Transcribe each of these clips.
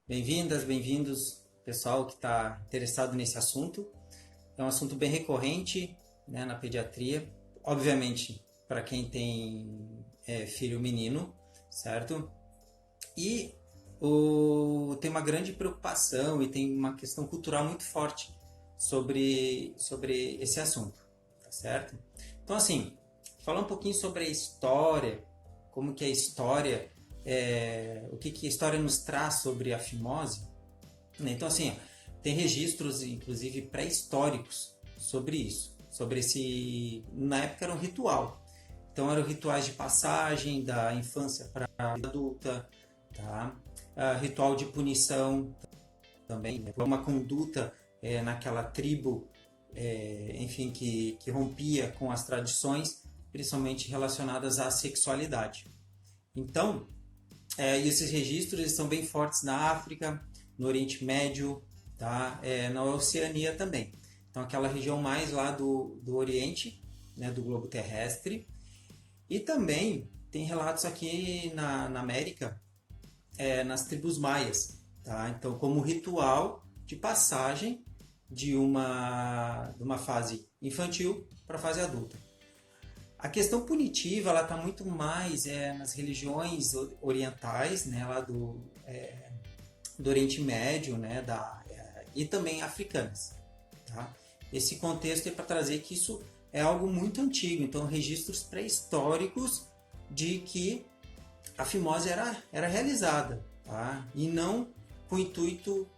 Bem-vindas, bem-vindos, pessoal que está interessado nesse assunto. É um assunto bem recorrente, né, na pediatria. Obviamente, para quem tem filho menino, certo? E tem uma grande preocupação e tem uma questão cultural muito forte sobre esse assunto, tá certo? Então, assim, falar um pouquinho sobre a história, como que a história... o que a história nos traz sobre a fimose, né? Então, assim, tem registros, inclusive, pré-históricos sobre isso, sobre esse... Na época era um ritual, então eram rituais de passagem da infância para a vida adulta, tá? Ritual de punição também, né? Uma conduta naquela tribo, enfim, que rompia com as tradições, principalmente relacionadas à sexualidade. Então, e esses registros estão bem fortes na África, no Oriente Médio, tá? Na Oceania também. Então, aquela região mais lá do Oriente, né, do globo terrestre. E também tem relatos aqui na América, nas tribos maias. Tá? Então, como ritual de passagem de uma fase infantil para a fase adulta. A questão punitiva ela está muito mais nas religiões orientais, né, lá do Oriente Médio, né, e também africanas. Tá? Esse contexto é para trazer que isso é algo muito antigo, então registros pré-históricos de que a fimose era realizada, tá? E não com intuito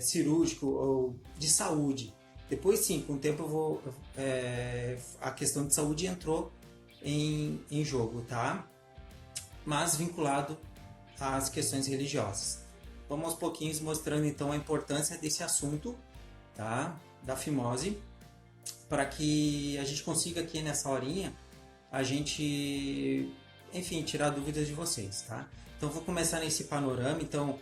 cirúrgico ou de saúde. Depois, sim, com o tempo a questão de saúde entrou em jogo, tá? Mas vinculado às questões religiosas. Vamos aos pouquinhos mostrando então a importância desse assunto, tá? Da fimose, para que a gente consiga aqui nessa horinha a gente, enfim, tirar dúvidas de vocês, tá? Então vou começar nesse panorama. Então,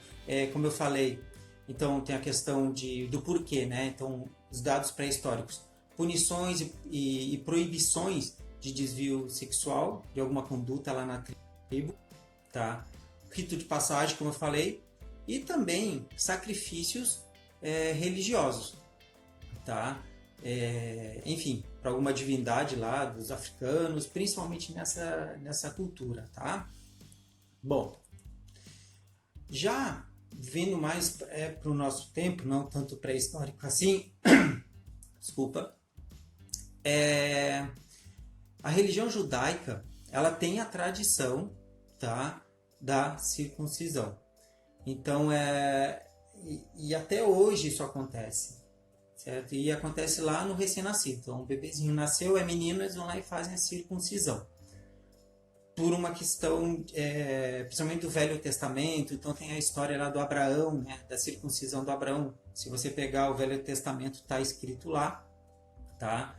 como eu falei, então tem a questão do porquê, né? Então, os dados pré-históricos, punições e proibições de desvio sexual de alguma conduta lá na tribo, tá? Rito de passagem, como eu falei, e também sacrifícios religiosos, tá? Enfim, para alguma divindade lá dos africanos, principalmente nessa cultura, tá? Bom, já vindo mais para o nosso tempo, não tanto pré-histórico assim, desculpa, a religião judaica ela tem a tradição, tá, da circuncisão. Então, e até hoje isso acontece, certo? E acontece lá no recém-nascido. Então, o bebezinho nasceu, é menino, eles vão lá e fazem a circuncisão. Por uma questão, principalmente do Velho Testamento, então tem a história lá do Abraão, né, da circuncisão do Abraão. Se você pegar o Velho Testamento, está escrito lá, tá?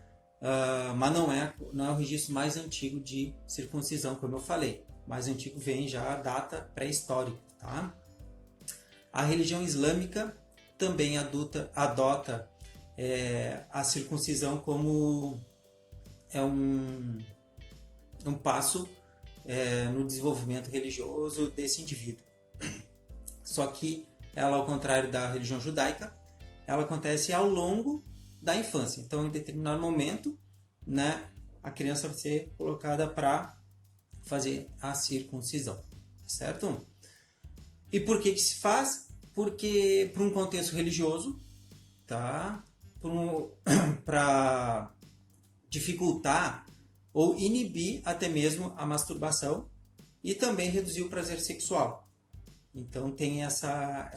Mas não é o registro mais antigo de circuncisão, como eu falei. Mais antigo vem já a data pré-histórica, tá? A religião islâmica também adota a circuncisão como um passo no desenvolvimento religioso desse indivíduo. Só que ela, ao contrário da religião judaica, ela acontece ao longo da infância. Então, em determinado momento, né, a criança vai ser colocada para fazer a circuncisão, certo? E por que se faz? Porque por um contexto religioso, tá? Para dificultar ou inibir até mesmo a masturbação e também reduzir o prazer sexual. Então tem essa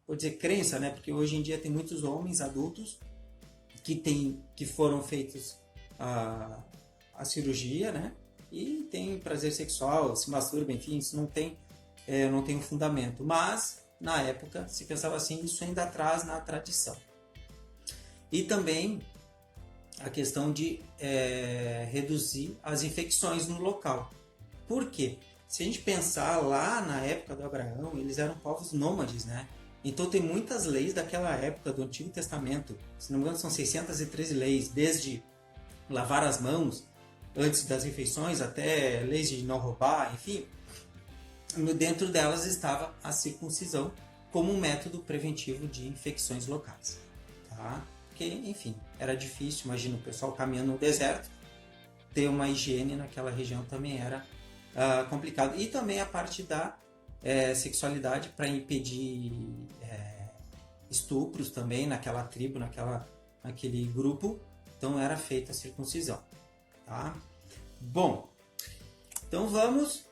vou dizer, crença, né? Porque hoje em dia tem muitos homens adultos que foram feitos a cirurgia, né? E tem prazer sexual, se masturba, enfim, isso não tem eu não tenho fundamento, mas na época se pensava assim, isso ainda traz na tradição. E também a questão de reduzir as infecções no local. Por quê? Se a gente pensar lá na época do Abraão, eles eram povos nômades, né? Então tem muitas leis daquela época do Antigo Testamento. Se não me engano, são 613 leis, desde lavar as mãos antes das refeições até leis de não roubar, enfim. Dentro delas estava a circuncisão como um método preventivo de infecções locais. Tá? Porque, enfim, era difícil, imagina o pessoal caminhando no deserto, ter uma higiene naquela região também era complicado. E também a parte da sexualidade para impedir estupros também naquela tribo, naquele grupo. Então era feita a circuncisão. Tá? Bom, então vamos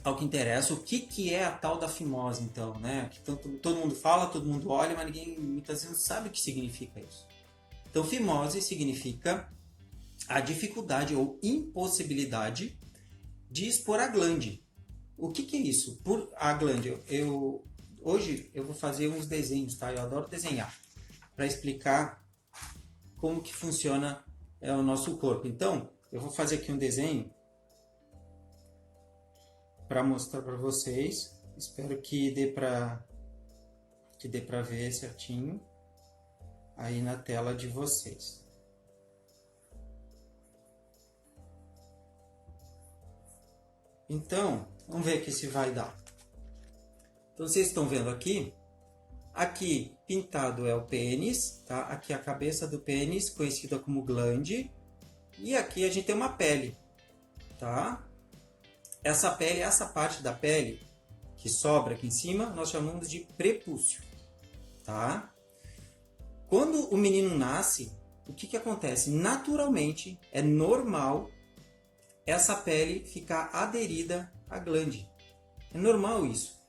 ao que interessa. O que é a tal da fimose, então? Né? Que todo mundo fala, todo mundo olha, mas ninguém muitas vezes sabe o que significa isso. Então, fimose significa a dificuldade ou impossibilidade de expor a glande. O que é isso? Por a glande, hoje eu vou fazer uns desenhos, tá? Eu adoro desenhar, para explicar como que funciona o nosso corpo. Então, eu vou fazer aqui um desenho para mostrar para vocês. Espero que dê para ver certinho aí na tela de vocês. Então, vamos ver aqui se vai dar. Então, vocês estão vendo aqui. Aqui, pintado é o pênis, tá? Aqui a cabeça do pênis, conhecida como glande. E aqui a gente tem uma pele, tá? Essa pele, essa parte da pele que sobra aqui em cima, nós chamamos de prepúcio, tá? Quando o menino nasce, o que acontece? Naturalmente, é normal essa pele ficar aderida à glande. É normal isso.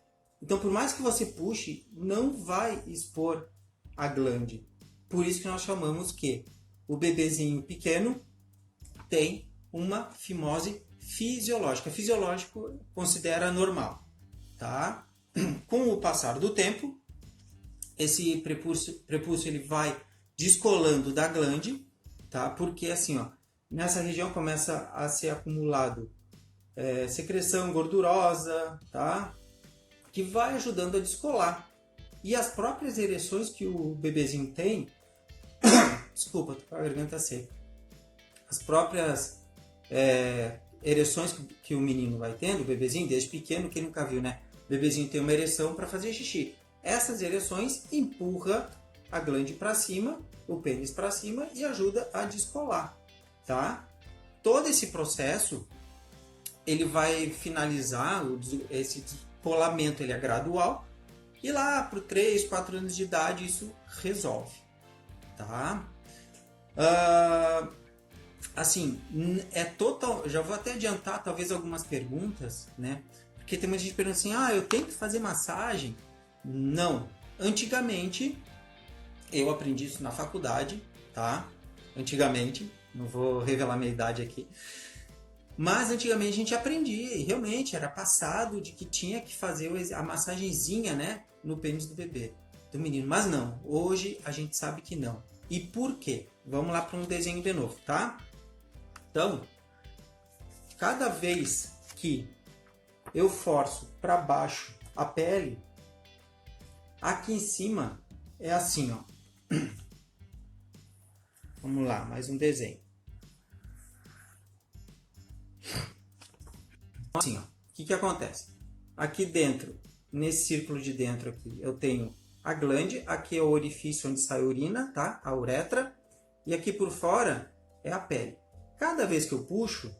Então, por mais que você puxe, não vai expor a glande. Por isso que nós chamamos que o bebezinho pequeno tem uma fimose fisiológica. Fisiológico considera normal, tá? Com o passar do tempo, esse prepúcio ele vai descolando da glande, tá? Porque assim, ó, nessa região começa a ser acumulado secreção gordurosa, tá? Que vai ajudando a descolar. E as próprias ereções que o bebezinho tem, desculpa, tô com a garganta seca. As próprias ereções que o menino vai tendo, o bebezinho, desde pequeno, quem nunca viu, né? O bebezinho tem uma ereção para fazer xixi. Essas ereções empurram a glande para cima, o pênis para cima e ajuda a descolar, tá? Todo esse processo, ele vai finalizar, esse descolamento ele é gradual, e lá por 3, 4 anos de idade isso resolve, tá? Assim, é total. Já vou até adiantar talvez algumas perguntas, né? Porque tem muita gente perguntando assim: eu tenho que fazer massagem? Não. Antigamente, eu aprendi isso na faculdade, tá? Antigamente, não vou revelar minha idade aqui. Mas antigamente a gente aprendia e realmente era passado de que tinha que fazer a massagenzinha, né? No pênis do bebê, do menino. Mas não, hoje a gente sabe que não. E por quê? Vamos lá para um desenho de novo, tá? Então, cada vez que eu forço para baixo a pele, aqui em cima é assim, ó. Vamos lá, mais um desenho. Assim, ó. O que acontece? Aqui dentro, nesse círculo de dentro aqui, eu tenho a glande, aqui é o orifício onde sai a urina, tá? A uretra, e aqui por fora é a pele. Cada vez que eu puxo,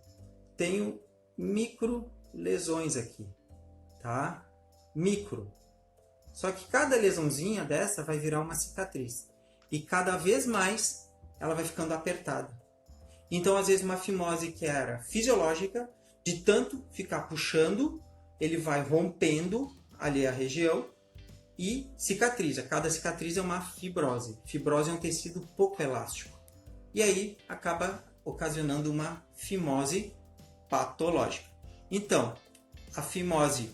tenho micro lesões aqui, tá? Micro. Só que cada lesãozinha dessa vai virar uma cicatriz. E cada vez mais ela vai ficando apertada. Então, às vezes, uma fimose que era fisiológica, de tanto ficar puxando, ele vai rompendo ali a região e cicatriza. Cada cicatriz é uma fibrose. Fibrose é um tecido pouco elástico. E aí acaba ocasionando uma fimose patológica. Então, a fimose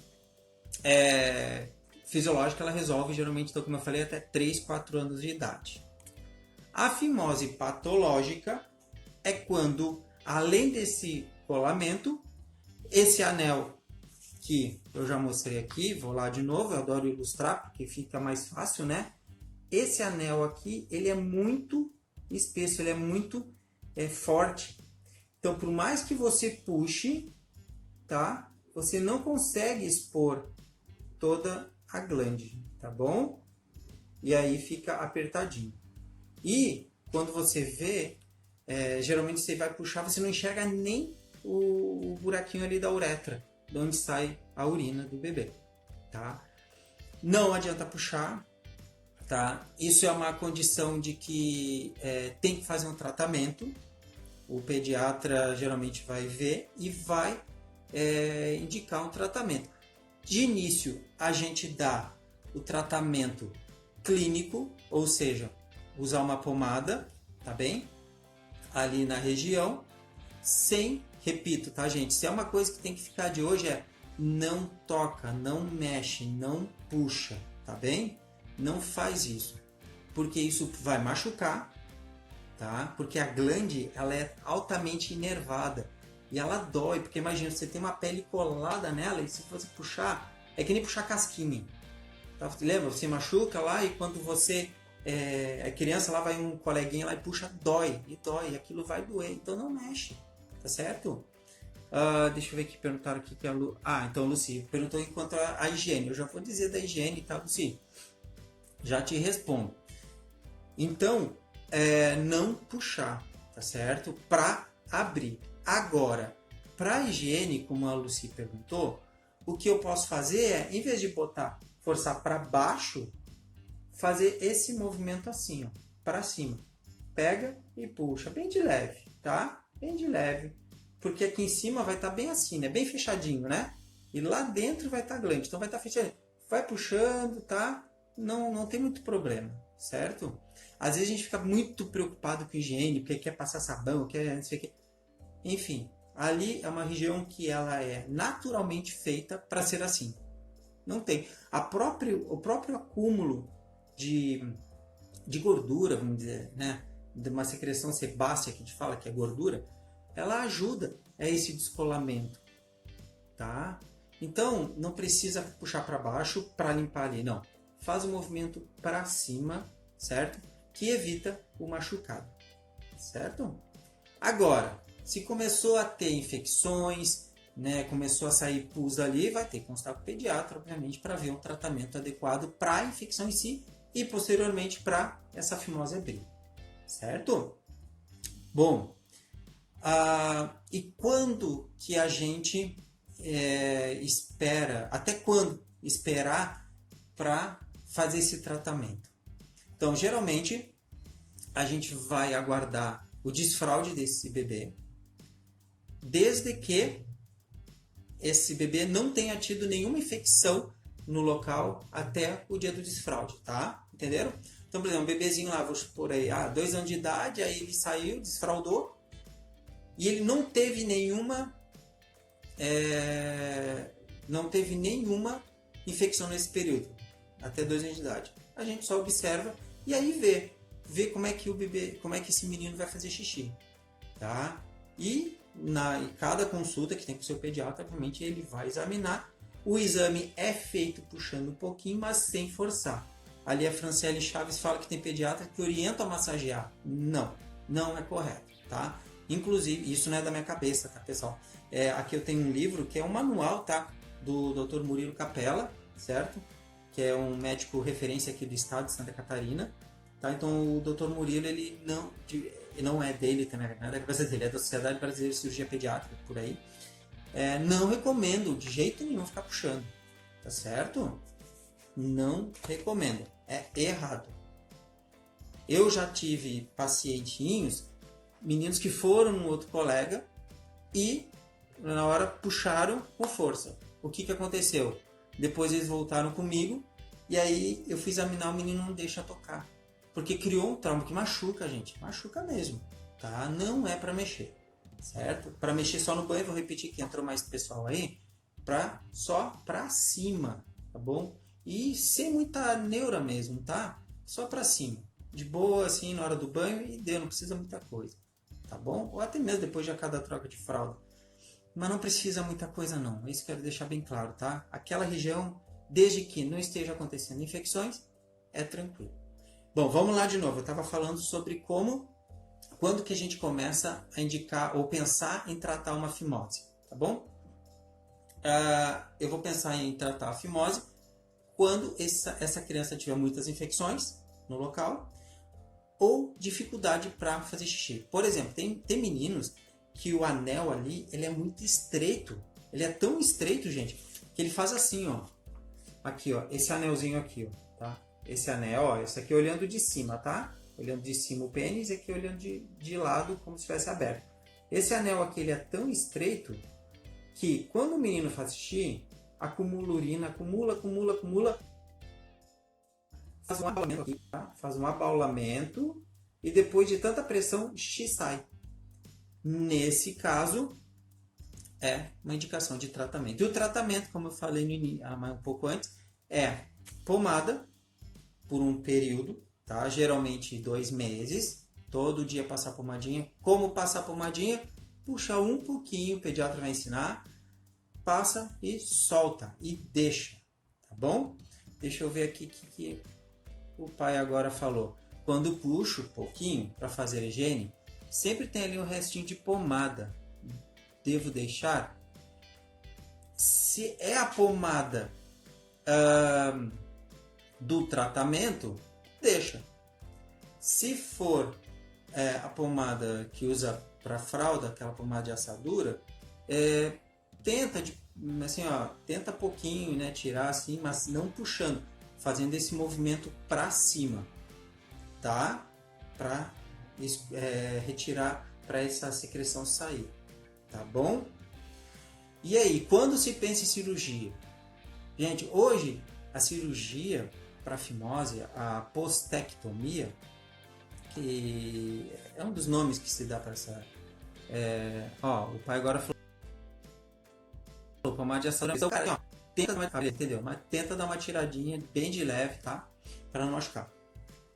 fisiológica, ela resolve geralmente, então, como eu falei, até 3, 4 anos de idade. A fimose patológica é quando, além desse rolamento, esse anel que eu já mostrei aqui, vou lá de novo, eu adoro ilustrar porque fica mais fácil, né? Esse anel aqui, ele é muito espesso, ele é muito forte. Então, por mais que você puxe, tá? Você não consegue expor toda a glande, tá bom? E aí fica apertadinho. E quando você vê, geralmente você vai puxar, você não enxerga nem o buraquinho ali da uretra, de onde sai a urina do bebê, tá? Não adianta puxar, tá? Isso é uma condição de que tem que fazer um tratamento. O pediatra geralmente vai ver e vai indicar um tratamento. De início, a gente dá o tratamento clínico, ou seja, usar uma pomada, tá bem? Ali na região, sem, repito, tá, gente? Se é uma coisa que tem que ficar de hoje não toca, não mexe, não puxa, tá bem? Não faz isso, porque isso vai machucar, tá? Porque a glande, ela é altamente inervada e ela dói, porque imagina, você tem uma pele colada nela e se você puxar, é que nem puxar casquinha, tá? Lembra? Você machuca lá e quando você é criança, lá vai um coleguinha lá e puxa, dói, e aquilo vai doer, então não mexe, tá certo? Deixa eu ver aqui, perguntaram aqui que a Lu... então Luci perguntou enquanto a higiene, eu já vou dizer da higiene, tá, Luci? Já te respondo. Então, não puxar, tá certo? Para abrir. Agora, para higiene, como a Luci perguntou, o que eu posso fazer em vez de forçar para baixo, fazer esse movimento assim, ó, para cima. Pega e puxa, bem de leve, tá? Bem de leve, porque aqui em cima vai estar bem assim, né? Bem fechadinho, né? E lá dentro vai estar glande, então vai estar fechadinho. Vai puxando, tá? Não tem muito problema, certo? Às vezes a gente fica muito preocupado com higiene, porque quer passar sabão, quer não sei o que. Enfim, ali é uma região que ela é naturalmente feita para ser assim. Não tem. O próprio acúmulo de gordura, vamos dizer, né? De uma secreção sebácea que a gente fala que é gordura, ela ajuda a esse descolamento, tá? Então, não precisa puxar para baixo para limpar ali, não. Faz o movimento para cima, certo? Que evita o machucado, certo? Agora, se começou a ter infecções, né, começou a sair pus ali, vai ter que consultar com o pediatra, obviamente, para ver um tratamento adequado para a infecção em si e posteriormente para essa fimose abrir, certo? Bom, e quando que a gente espera, até quando esperar para fazer esse tratamento? Então, geralmente, a gente vai aguardar o desfraude desse bebê, desde que esse bebê não tenha tido nenhuma infecção no local até o dia do desfraude, tá? Entenderam? Então, por exemplo, um bebezinho lá, vou supor aí, 2 anos de idade, aí ele saiu, desfraudou, e ele não teve nenhuma infecção nesse período, até 2 anos de idade. A gente só observa e aí vê como é que esse menino vai fazer xixi, tá? E em cada consulta que tem com o seu pediatra, obviamente ele vai examinar. O exame é feito puxando um pouquinho, mas sem forçar. Ali a Franciele Chaves fala que tem pediatra que orienta a massagear. Não é correto, tá? Inclusive, isso não é da minha cabeça, tá, pessoal? Aqui eu tenho um livro que é um manual, tá? Do Dr. Murilo Capella, certo? Que é um médico referência aqui do estado de Santa Catarina. Tá? Então o Dr. Murilo, ele não é dele também, não é da cabeça dele, é da Sociedade Brasileira de Cirurgia Pediátrica, por aí. Não recomendo de jeito nenhum ficar puxando, tá certo? Não recomendo, é errado. Eu já tive pacientinhos, meninos que foram no outro colega e na hora puxaram com força. O que aconteceu? Depois eles voltaram comigo e aí eu fui examinar, o menino não deixa tocar. Porque criou um trauma que machuca, gente. Machuca mesmo, tá? Não é para mexer, certo? Para mexer só no banho, vou repetir que entrou mais pessoal aí. só para cima, tá bom? E sem muita neura mesmo, tá? Só para cima. De boa, assim, na hora do banho e deu, não precisa muita coisa, tá bom? Ou até mesmo depois de a cada troca de fralda. Mas não precisa muita coisa não, isso quero deixar bem claro, tá? Aquela região, desde que não esteja acontecendo infecções, é tranquilo. Bom, vamos lá de novo. Eu estava falando sobre quando que a gente começa a indicar ou pensar em tratar uma fimose, tá bom? Eu vou pensar em tratar a fimose quando essa criança tiver muitas infecções no local ou dificuldade para fazer xixi. Por exemplo, tem meninos que o anel ali ele é muito estreito. Ele é tão estreito, gente, que ele faz assim, ó. Aqui, ó, esse anelzinho aqui, ó, tá? Esse anel, ó, esse aqui olhando de cima, tá? Olhando de cima o pênis e aqui olhando de lado como se estivesse aberto. Esse anel aqui ele é tão estreito que quando o menino faz xixi, acumula urina, acumula, faz um abaulamento aqui, tá? Faz um abaulamento e depois de tanta pressão, xixi sai. Nesse caso, é uma indicação de tratamento. E o tratamento, como eu falei um pouco antes, é pomada por um período, tá? Geralmente 2 meses, todo dia passar pomadinha. Como passar pomadinha? Puxa um pouquinho, o pediatra vai ensinar, passa e solta e deixa, tá bom? Deixa eu ver aqui o que o pai agora falou. Quando puxo um pouquinho para fazer a higiene, sempre tem ali um restinho de pomada. Devo deixar? Se é a pomada do tratamento, deixa. Se for a pomada que usa para fralda, aquela pomada de assadura, tenta pouquinho, né, tirar assim, mas não puxando, fazendo esse movimento para cima, tá? Para retirar, para essa secreção sair, tá bom? E aí, quando se pensa em cirurgia? Gente, hoje a cirurgia para fimose, a postectomia, que é um dos nomes que se dá para essa... o pai agora falou pomada de assadura. Então, cara, tenta dar uma, entendeu? Mas tenta dar uma tiradinha bem de leve, tá? Para não machucar.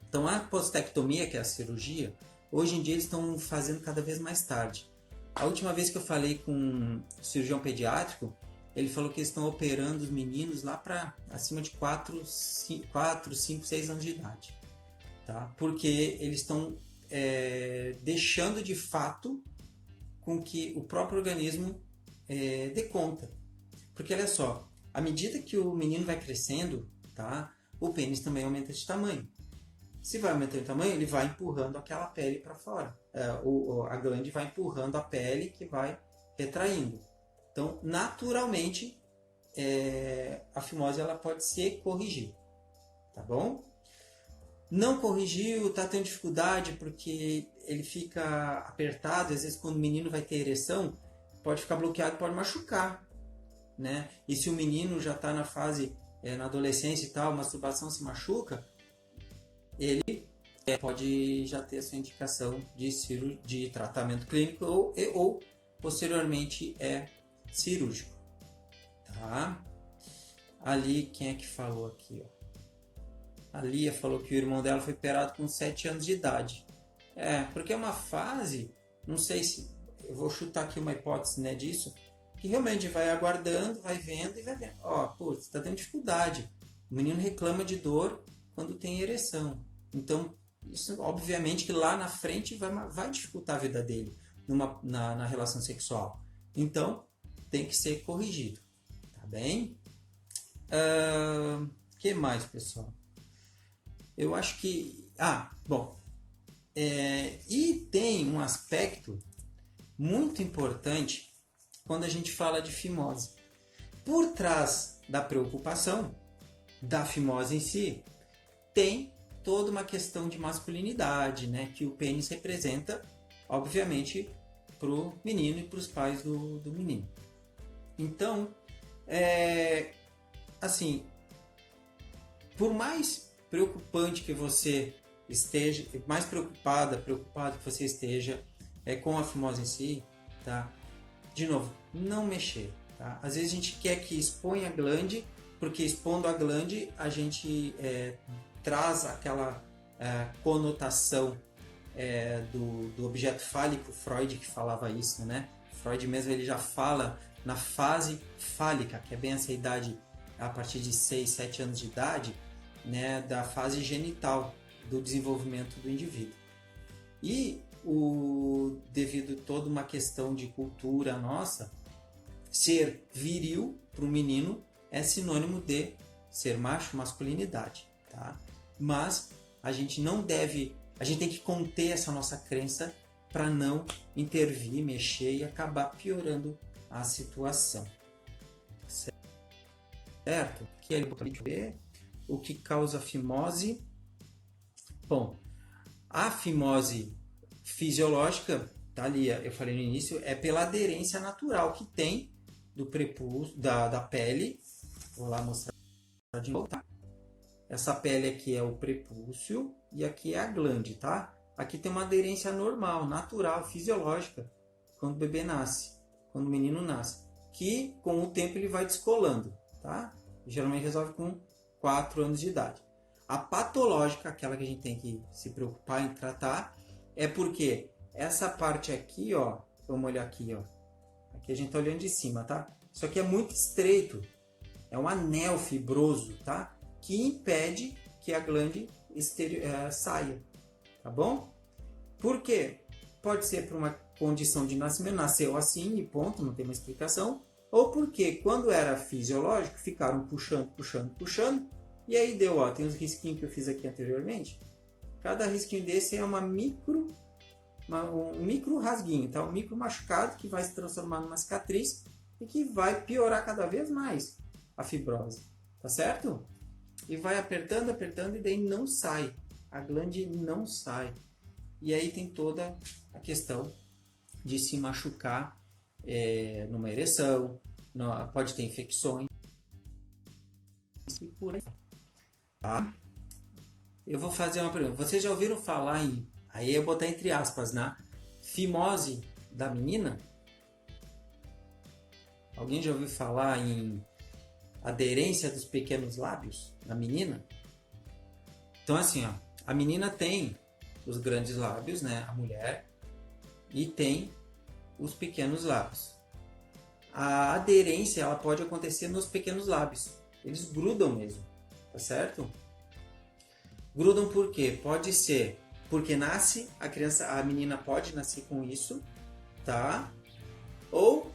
Então, a postectomia, que é a cirurgia, hoje em dia eles estão fazendo cada vez mais tarde. A última vez que eu falei com um cirurgião pediátrico, ele falou que eles estão operando os meninos lá para acima de 4, 5, 6 anos de idade. Tá? Porque eles estão deixando de fato com que o próprio organismo dê conta. Porque olha só, à medida que o menino vai crescendo, tá? O pênis também aumenta de tamanho. Se vai aumentando de tamanho, ele vai empurrando aquela pele para fora. A glande vai empurrando a pele que vai retraindo. Então, naturalmente, a fimose ela pode ser corrigida. Tá bom? Não corrigiu, está tendo dificuldade porque ele fica apertado. Às vezes, quando o menino vai ter ereção, pode ficar bloqueado, pode machucar. Né? E se o menino já está na fase, na adolescência e tal, masturbação se machuca, ele pode já ter a sua indicação de tratamento clínico ou posteriormente cirúrgico. Tá? Ali, quem é que falou aqui? Ó? A Lia falou que o irmão dela foi operado com 7 anos de idade. Porque é uma fase, não sei se, eu vou chutar aqui uma hipótese, né, disso, que realmente vai aguardando, vai vendo e vai vendo. Putz, está tendo dificuldade. O menino reclama de dor quando tem ereção. Então, isso obviamente que lá na frente vai dificultar a vida dele na relação sexual. Então, tem que ser corrigido. Tá bem? Que mais, pessoal? Eu acho que... bom. E tem um aspecto muito importante quando a gente fala de fimose. Por trás da preocupação da fimose em si, tem toda uma questão de masculinidade, né, que o pênis representa, obviamente, para o menino e para os pais do menino. Então, assim, por mais preocupante que você esteja, mais preocupado que você esteja com a fimose em si, tá? De novo, não mexer. Tá? Às vezes a gente quer que exponha a glande, porque expondo a glande a gente traz aquela conotação do objeto fálico, Freud que falava isso, né? Freud mesmo ele já fala na fase fálica, que é bem essa idade a partir de 6, 7 anos de idade, né, da fase genital do desenvolvimento do indivíduo. E devido a toda uma questão de cultura nossa, ser viril para o menino é sinônimo de ser macho, masculinidade, tá? Mas a gente não deve, a gente tem que conter essa nossa crença para não intervir, mexer e acabar piorando a situação. Certo? Aqui ele botou ver o que causa fimose. Bom, a fimose fisiológica, tá ali, eu falei no início, é pela aderência natural que tem do prepúcio, da pele. Vou lá mostrar de novo. Tá? Essa pele aqui é o prepúcio e aqui é a glande, tá? Aqui tem uma aderência normal, natural, fisiológica, quando o bebê nasce, quando o menino nasce, que com o tempo ele vai descolando, tá? Geralmente resolve com 4 anos de idade. A patológica, aquela que a gente tem que se preocupar em tratar, é porque essa parte aqui, ó, vamos olhar aqui, ó. Aqui a gente tá olhando de cima, tá? Isso aqui é muito estreito, é um anel fibroso, tá? Que impede que a glande saia, tá bom? Por quê? Pode ser por uma condição de nascimento, nasceu assim e ponto, não tem uma explicação. Ou porque quando era fisiológico, ficaram puxando, e aí deu, ó, tem os risquinhos que eu fiz aqui anteriormente. Cada risquinho desse é um micro rasguinho, tá? Um micro machucado que vai se transformar numa cicatriz e que vai piorar cada vez mais a fibrose, tá certo? E vai apertando e daí não sai, a glande não sai. E aí tem toda a questão de se machucar numa ereção, pode ter infecções e por aí. Tá? Eu vou fazer uma pergunta. Vocês já ouviram falar em, aí eu botar entre aspas, na fimose da menina? Alguém já ouviu falar em aderência dos pequenos lábios da menina? Então assim, ó, a menina tem os grandes lábios, né, a mulher, e tem os pequenos lábios. A aderência ela pode acontecer nos pequenos lábios. Eles grudam mesmo, tá certo? Grudam por quê? Pode ser porque nasce a criança, a menina pode nascer com isso, tá? Ou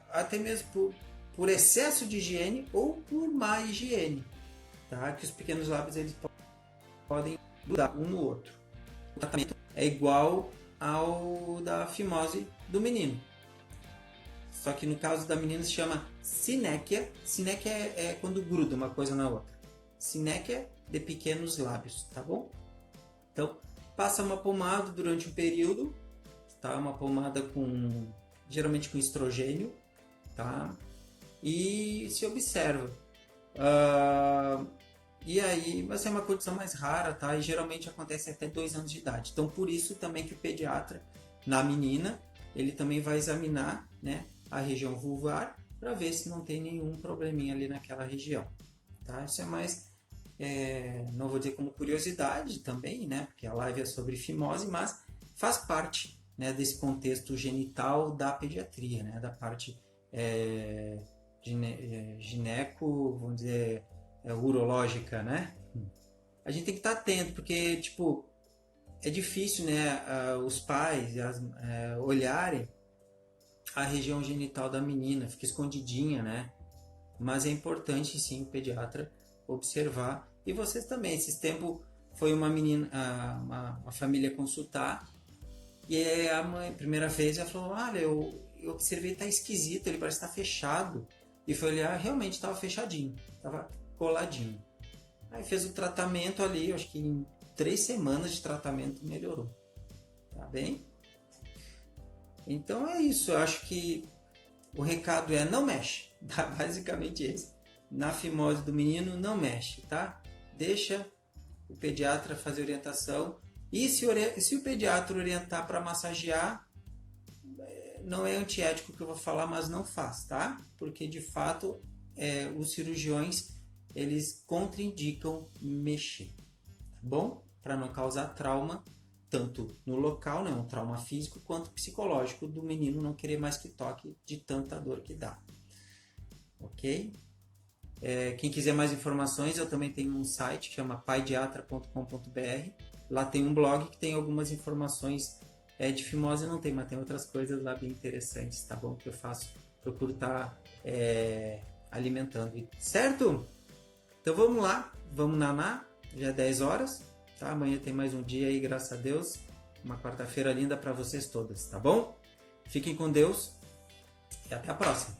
até mesmo por excesso de higiene ou por má higiene, tá? Que os pequenos lábios eles podem grudar um no outro. O tratamento é igual ao da fimose do menino. Só que no caso da menina se chama sinéquia. Sinéquia é quando gruda uma coisa na outra. Sinéquia de pequenos lábios, tá bom? Então, passa uma pomada durante um período, tá? Uma pomada geralmente com estrogênio, tá? E se observa. E aí vai ser uma condição mais rara, tá? E geralmente acontece até 2 anos de idade. Então, por isso também que o pediatra, na menina, ele também vai examinar, né, a região vulvar para ver se não tem nenhum probleminha ali naquela região, tá? Isso é mais, não vou dizer como curiosidade também, né? Porque a live é sobre fimose, mas faz parte, né, desse contexto genital da pediatria, né? Da parte gineco, vamos dizer, urológica, né? A gente tem que estar atento, porque, tipo, é difícil, né, os pais olharem a região genital da menina, fica escondidinha, né? Mas é importante, sim, o pediatra observar. E vocês também. Esses tempos foi uma menina, uma família consultar, e aí a mãe, primeira vez, ela falou, olha, eu observei, tá esquisito, ele parece estar fechado. E foi olhar, realmente estava fechadinho, estava coladinho. Aí fez o tratamento ali, acho que em 3 semanas de tratamento melhorou. Tá bem? Então é isso, eu acho que o recado é não mexe, tá? Basicamente esse. Na fimose do menino, não mexe, tá? Deixa o pediatra fazer orientação. E se o pediatra orientar para massagear, não é antiético o que eu vou falar, mas não faz, tá? Porque de fato os cirurgiões eles contraindicam mexer, tá bom? Para não causar trauma tanto no local, né, um trauma físico, quanto psicológico do menino não querer mais que toque de tanta dor que dá, ok? Quem quiser mais informações, eu também tenho um site que chama paidiatra.com.br. Lá tem um blog que tem algumas informações de fimose, não tem, mas tem outras coisas lá bem interessantes, tá bom? Que eu faço, procuro estar alimentando, certo? Então vamos lá, vamos naná, já é 10 horas, tá? Amanhã tem mais um dia aí, graças a Deus. Uma quarta-feira linda para vocês todas, tá bom? Fiquem com Deus e até a próxima.